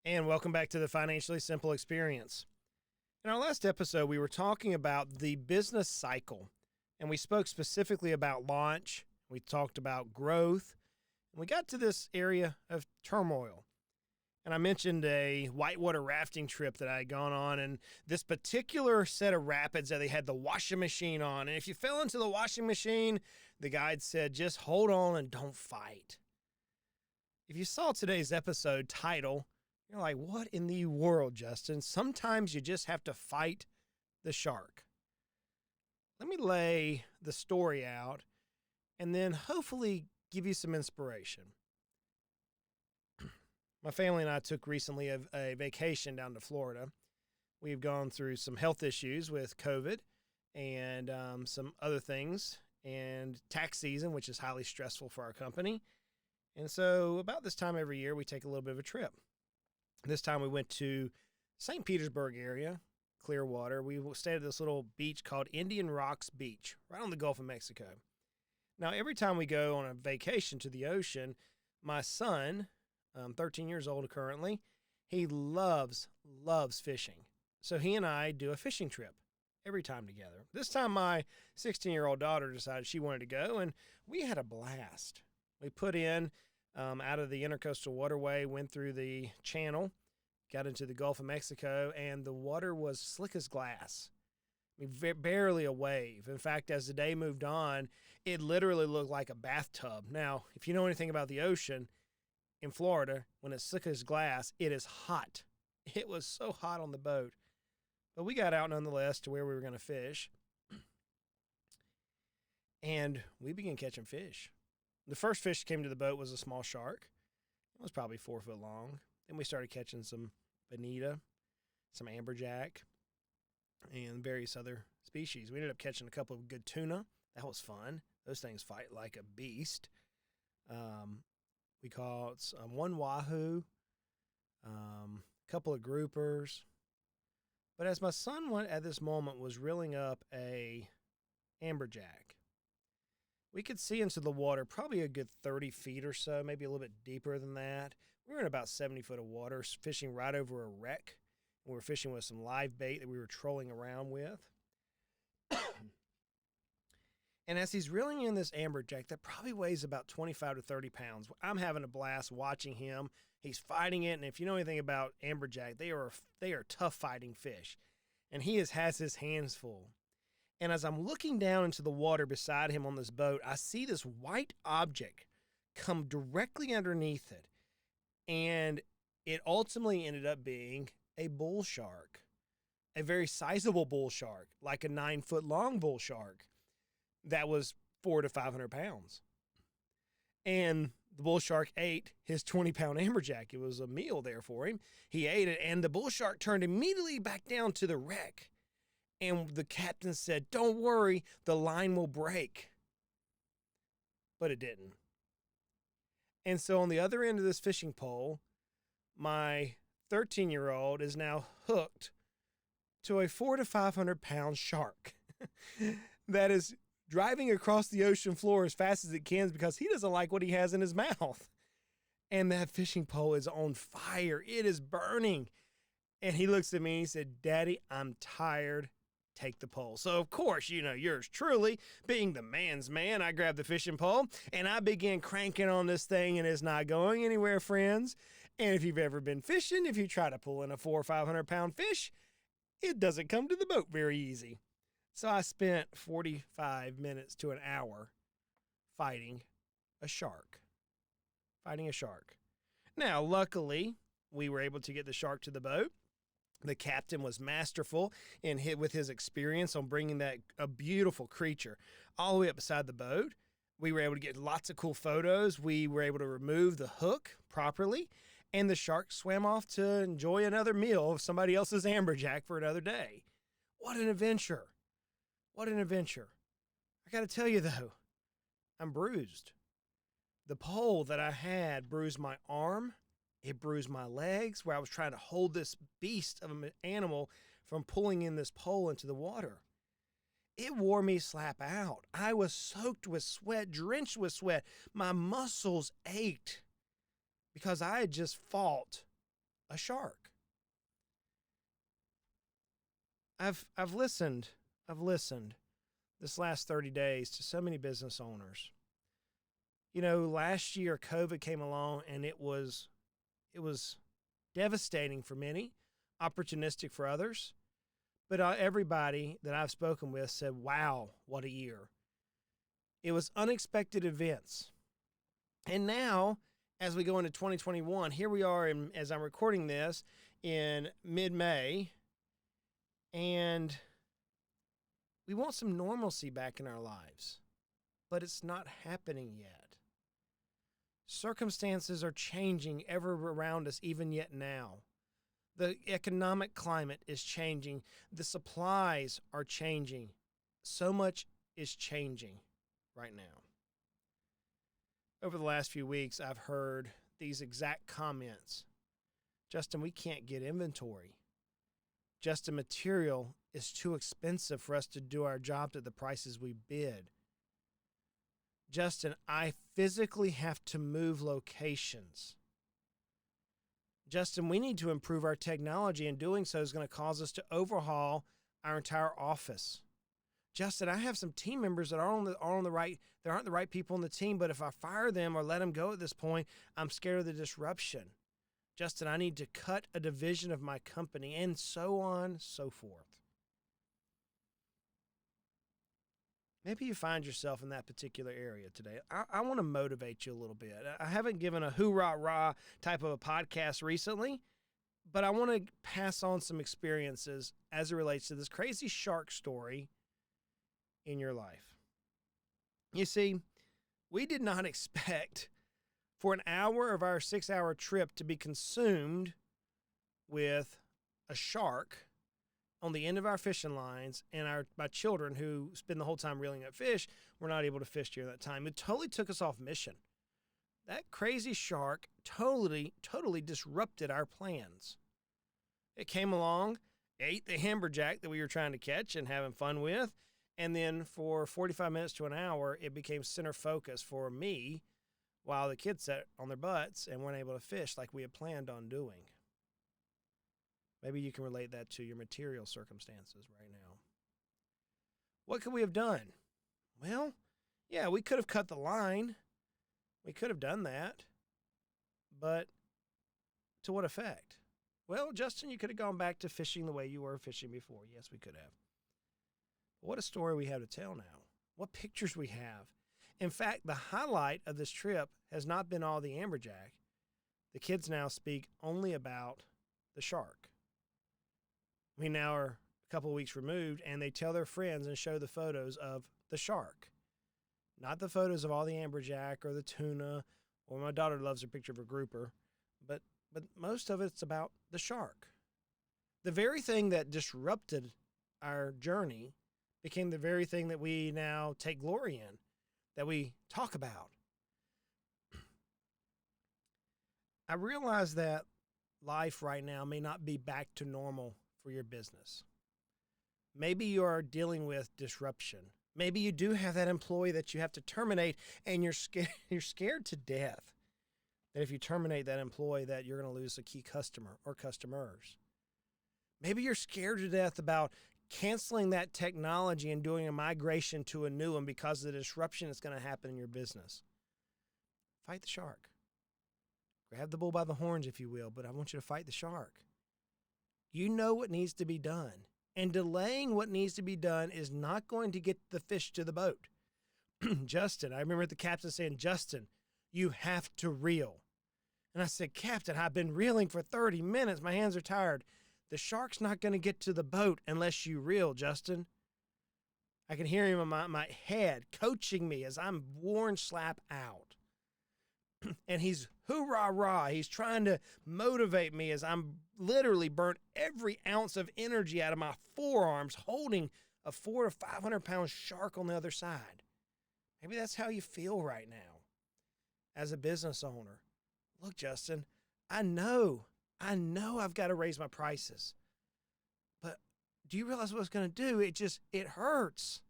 And welcome back to the Financially Simple Experience. In our last episode, we were talking about the business cycle, and we spoke specifically about launch. We talked about growth, and we got to this area of turmoil. And I mentioned a whitewater rafting trip that I had gone on, and this particular set of rapids that they had the washing machine on. And if you fell into the washing machine, the guide said, just hold on and don't fight. If you saw today's episode title, you're like, what in the world, Justin? Sometimes you just have to fight the shark. Let me lay the story out and then hopefully give you some inspiration. My family and I took recently a vacation down to Florida. We've gone through some health issues with COVID and some other things, and tax season, which is highly stressful for our company. And so about this time every year, we take a little bit of a trip. This time we went to St. Petersburg area, Clearwater. We stayed at this little beach called Indian Rocks Beach, right on the Gulf of Mexico. Now, every time we go on a vacation to the ocean, my son, 13 years old currently, he loves fishing. So he and I do a fishing trip every time together. This time my 16-year-old daughter decided she wanted to go, and we had a blast. We put in out of the intercoastal waterway, went through the channel, got into the Gulf of Mexico, and the water was slick as glass. I mean, barely a wave. In fact, as the day moved on, it literally looked like a bathtub. Now, if you know anything about the ocean, in Florida, when it's slick as glass, it is hot. It was so hot on the boat. But we got out nonetheless to where we were going to fish. And we began catching fish. The first fish that came to the boat was a small shark. It was probably 4 foot long. Then we started catching some bonita, some amberjack, and various other species. We ended up catching a couple of good tuna. That was fun. Those things fight like a beast. We caught one wahoo, a couple of groupers. But as my son at this moment was reeling up a amberjack, we could see into the water probably a good 30 feet or so, maybe a little bit deeper than that. We were in about 70 foot of water, fishing right over a wreck. We were fishing with some live bait that we were trolling around with. And as he's reeling in this amberjack that probably weighs about 25 to 30 pounds, I'm having a blast watching him. He's fighting it, and if you know anything about amberjack, they are tough fighting fish. And he has his hands full. And as I'm looking down into the water beside him on this boat, I see this white object come directly underneath it. And it ultimately ended up being a bull shark, a very sizable bull shark, like a 9 foot long bull shark that was 400 to 500 pounds. And the bull shark ate his 20-pound amberjack. It was a meal there for him. He ate it, and the bull shark turned immediately back down to the wreck. And the captain said, don't worry, the line will break. But it didn't. And so on the other end of this fishing pole, my 13-year-old is now hooked to a 400 to 500 pound shark that is driving across the ocean floor as fast as it can because he doesn't like what he has in his mouth. And that fishing pole is on fire. It is burning. And he looks at me and he said, Daddy, I'm tired. Take the pole. So, of course, yours truly, being the man's man, I grabbed the fishing pole and I began cranking on this thing, and it's not going anywhere, friends. And if you've ever been fishing, if you try to pull in a 400 or 500 pound fish, it doesn't come to the boat very easy. So I spent 45 minutes to an hour fighting a shark. Now, luckily, we were able to get the shark to the boat. The captain was masterful with his experience on bringing a beautiful creature all the way up beside the boat. We were able to get lots of cool photos. We were able to remove the hook properly, and the shark swam off to enjoy another meal of somebody else's amberjack for another day. What an adventure. What an adventure. I got to tell you, though, I'm bruised. The pole that I had bruised my arm. It bruised my legs where I was trying to hold this beast of an animal from pulling in this pole into the water. It wore me slap out. I was soaked with sweat, drenched with sweat. My muscles ached because I had just fought a shark. I've listened this last 30 days to so many business owners. You know, last year COVID came along and it was devastating for many, opportunistic for others. But everybody that I've spoken with said, wow, what a year. It was unexpected events. And now, as we go into 2021, here we are, as I'm recording this, in mid-May, and we want some normalcy back in our lives, but it's not happening yet. Circumstances are changing ever around us, even yet now. The economic climate is changing. The supplies are changing. So much is changing right now. Over the last few weeks, I've heard these exact comments. Justin, we can't get inventory. Justin, material is too expensive for us to do our jobs at the prices we bid. Justin, I physically have to move locations. Justin, we need to improve our technology, and doing so is going to cause us to overhaul our entire office. Justin, I have some team members that aren't the right people on the team, but if I fire them or let them go at this point, I'm scared of the disruption. Justin, I need to cut a division of my company, and so on, so forth. Maybe you find yourself in that particular area today. I want to motivate you a little bit. I haven't given a hoorah-rah type of a podcast recently, but I want to pass on some experiences as it relates to this crazy shark story in your life. You see, we did not expect for an hour of our 6-hour trip to be consumed with a shark on the end of our fishing lines, and my children, who spend the whole time reeling up fish, were not able to fish during that time. It totally took us off mission. That crazy shark totally disrupted our plans. It came along, ate the amberjack that we were trying to catch and having fun with, and then for 45 minutes to an hour, it became center focus for me while the kids sat on their butts and weren't able to fish like we had planned on doing. Maybe you can relate that to your material circumstances right now. What could we have done? Well, yeah, we could have cut the line. We could have done that. But to what effect? Well, Justin, you could have gone back to fishing the way you were fishing before. Yes, we could have. What a story we have to tell now. What pictures we have. In fact, the highlight of this trip has not been all the amberjack. The kids now speak only about the shark. We now are a couple of weeks removed, and they tell their friends and show the photos of the shark. Not the photos of all the amberjack or the tuna, or my daughter loves a picture of a grouper, but most of it's about the shark. The very thing that disrupted our journey became the very thing that we now take glory in, that we talk about. I realize that life right now may not be back to normal for your business. Maybe you are dealing with disruption. Maybe you do have that employee that you have to terminate, and you're scared to death that if you terminate that employee that you're going to lose a key customer or customers. Maybe you're scared to death about canceling that technology and doing a migration to a new one because of the disruption that's going to happen in your business. Fight the shark. Grab the bull by the horns, if you will, but I want you to fight the shark. You know what needs to be done, and delaying what needs to be done is not going to get the fish to the boat. Justin, I remember the captain saying, Justin, you have to reel. And I said, Captain, I've been reeling for 30 minutes. My hands are tired. The shark's not going to get to the boat unless you reel, Justin. I can hear him in my head coaching me as I'm worn slap out. And he's hoorah-rah. He's trying to motivate me as I'm literally burnt every ounce of energy out of my forearms holding a 400 to 500 pound shark on the other side. Maybe that's how you feel right now as a business owner. Look, Justin, I know I've got to raise my prices. But do you realize what it's going to do? It hurts.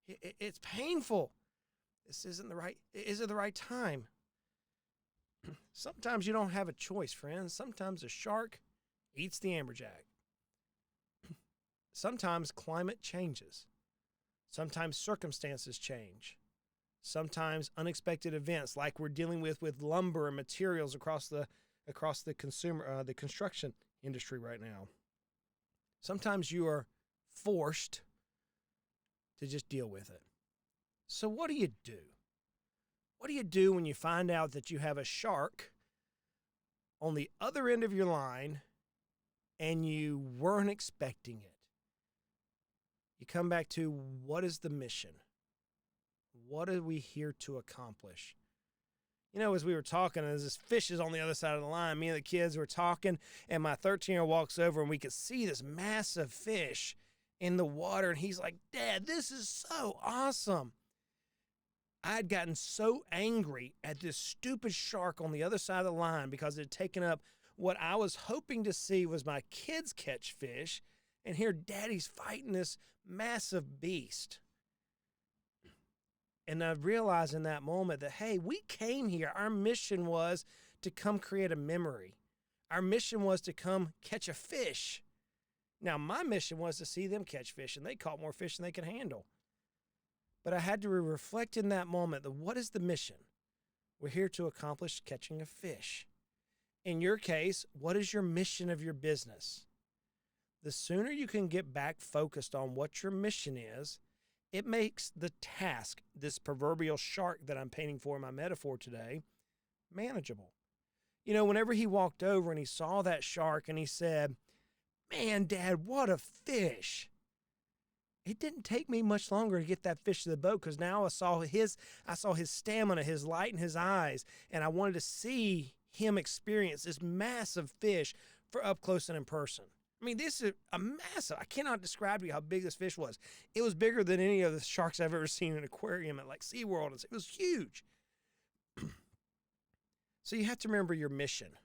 It's painful. This isn't the right time. Sometimes you don't have a choice, friends. Sometimes a shark eats the amberjack. Sometimes climate changes. Sometimes circumstances change. Sometimes unexpected events, like we're dealing with lumber and materials across the construction industry right now. Sometimes you are forced to just deal with it. So what do you do? What do you do when you find out that you have a shark on the other end of your line and you weren't expecting it? You come back to, what is the mission? What are we here to accomplish? You know, as we were talking, as this fish is on the other side of the line, me and the kids were talking, and my 13-year-old walks over, and we could see this massive fish in the water, and he's like, "Dad, this is so awesome." I'd gotten so angry at this stupid shark on the other side of the line because it had taken up what I was hoping to see was my kids catch fish, and here Daddy's fighting this massive beast. And I realized in that moment that, hey, we came here. Our mission was to come create a memory. Our mission was to come catch a fish. Now, my mission was to see them catch fish, and they caught more fish than they could handle. But I had to reflect in that moment that, what is the mission? We're here to accomplish catching a fish. In your case, what is your mission of your business? The sooner you can get back focused on what your mission is, it makes the task, this proverbial shark that I'm painting for in my metaphor today, manageable. You know, whenever he walked over and he saw that shark and he said, "Man, Dad, what a fish." It didn't take me much longer to get that fish to the boat, because now I saw his stamina, his light in his eyes, and I wanted to see him experience this massive fish for up close and in person. I mean, this is a massive, I cannot describe to you how big this fish was. It was bigger than any of the sharks I've ever seen in an aquarium at like SeaWorld. It was huge. So you have to remember your mission.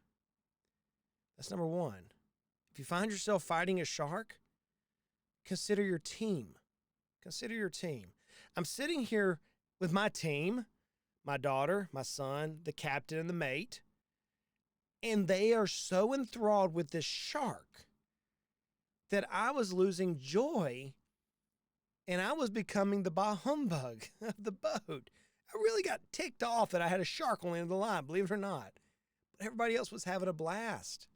That's number one. If you find yourself fighting a shark, consider your team. Consider your team. I'm sitting here with my team, my daughter, my son, the captain, and the mate, and they are so enthralled with this shark that I was losing joy, and I was becoming the bah humbug of the boat. I really got ticked off that I had a shark on the end of the line, believe it or not. But everybody else was having a blast.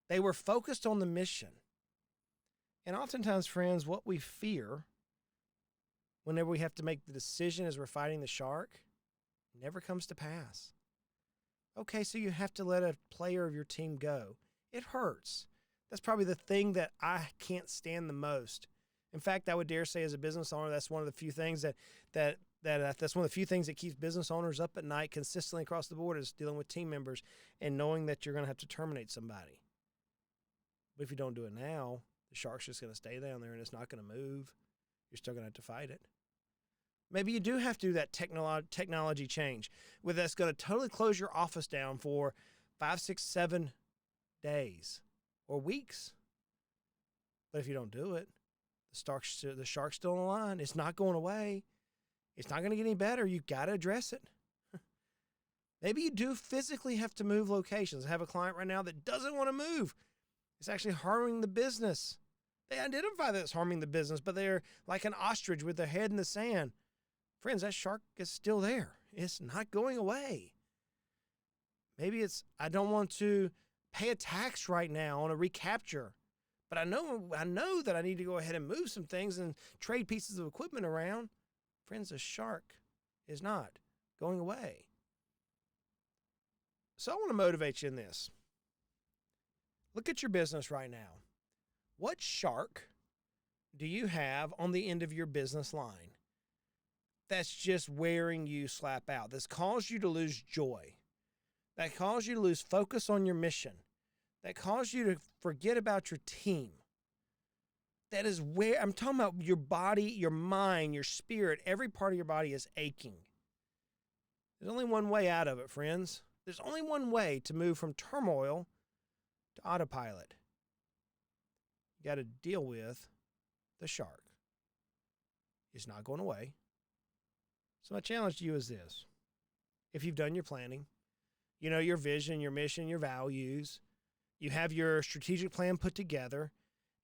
They were focused on the mission. And oftentimes, friends, what we fear whenever we have to make the decision as we're fighting the shark never comes to pass. Okay, so you have to let a player of your team go. It hurts. That's probably the thing that I can't stand the most. In fact, I would dare say, as a business owner, that's one of the few things that's one of the few things that keeps business owners up at night consistently across the board, is dealing with team members and knowing that you're going to have to terminate somebody. But if you don't do it now, the shark's just going to stay down there and it's not going to move. You're still going to have to fight it. Maybe you do have to do that technology change where that's going to totally close your office down for 5, 6, 7 days or weeks. But if you don't do it, the shark's still on the line. It's not going away. It's not going to get any better. You got to address it. Maybe you do physically have to move locations. I have a client right now that doesn't want to move. It's actually harming the business. They identify that it's harming the business, but they're like an ostrich with their head in the sand. Friends, that shark is still there. It's not going away. Maybe it's, I don't want to pay a tax right now on a recapture, but I know that I need to go ahead and move some things and trade pieces of equipment around. Friends, the shark is not going away. So I want to motivate you in this. Look at your business right now. What shark do you have on the end of your business line that's just wearing you slap out, that's caused you to lose joy, that caused you to lose focus on your mission, that caused you to forget about your team? That is where I'm talking about. Your body, your mind, your spirit, every part of your body is aching. There's only one way out of it, friends. There's only one way to move from turmoil to autopilot. You got to deal with the shark. It's not going away. So my challenge to you is this. If you've done your planning, You know your vision, your mission, your values. You have your strategic plan put together,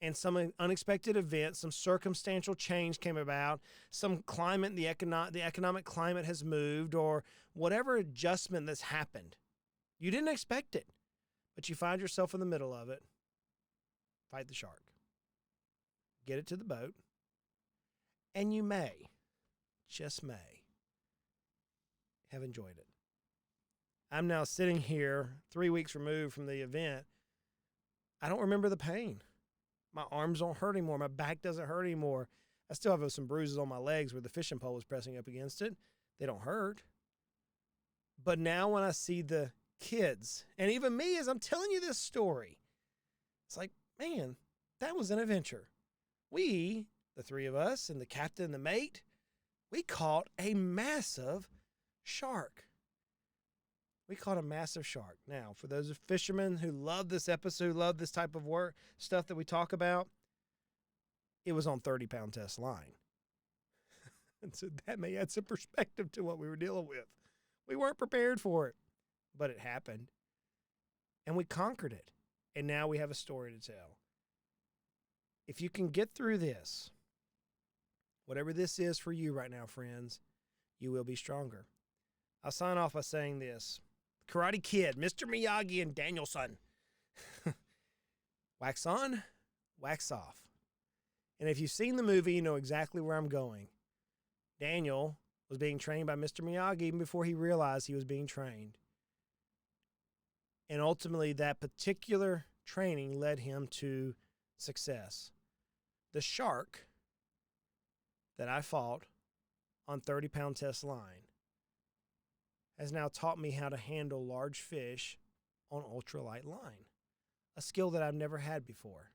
and some unexpected event, some circumstantial change came about, some climate, the economic climate has moved, or whatever adjustment that's happened. You didn't expect it, but you find yourself in the middle of it. Fight the shark. Get it to the boat, and you may, just may, have enjoyed it. I'm now sitting here 3 weeks removed from the event. I don't remember the pain. My arms don't hurt anymore. My back doesn't hurt anymore. I still have some bruises on my legs where the fishing pole was pressing up against it. They don't hurt. But now when I see the kids, and even me as I'm telling you this story, it's like, man, that was an adventure. We, the three of us and the captain and the mate, we caught a massive shark. We caught a massive shark. Now, for those fishermen who love this episode, love this type of work, stuff that we talk about, it was on 30-pound test line. And so that may add some perspective to what we were dealing with. We weren't prepared for it, but it happened. And we conquered it. And now we have a story to tell. If you can get through this, whatever this is for you right now, friends, you will be stronger. I'll sign off by saying this. Karate Kid, Mr. Miyagi, and Daniel-san. Wax on, wax off. And if you've seen the movie, you know exactly where I'm going. Daniel was being trained by Mr. Miyagi even before he realized he was being trained. And ultimately, that particular training led him to success. The shark that I fought on 30-pound test line has now taught me how to handle large fish on ultralight line, a skill that I've never had before.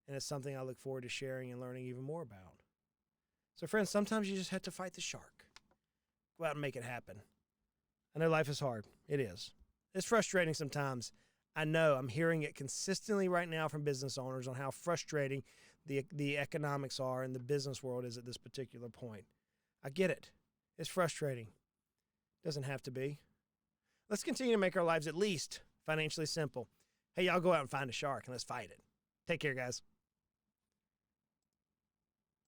And it's something I look forward to sharing and learning even more about. So friends, sometimes you just have to fight the shark. Go out and make it happen. I know life is hard. It is. It's frustrating sometimes. I know I'm hearing it consistently right now from business owners on how frustrating the economics are and the business world is at this particular point. I get it. It's frustrating. Doesn't have to be. Let's continue to make our lives at least financially simple. Hey, y'all go out and find a shark and let's fight it. Take care, guys.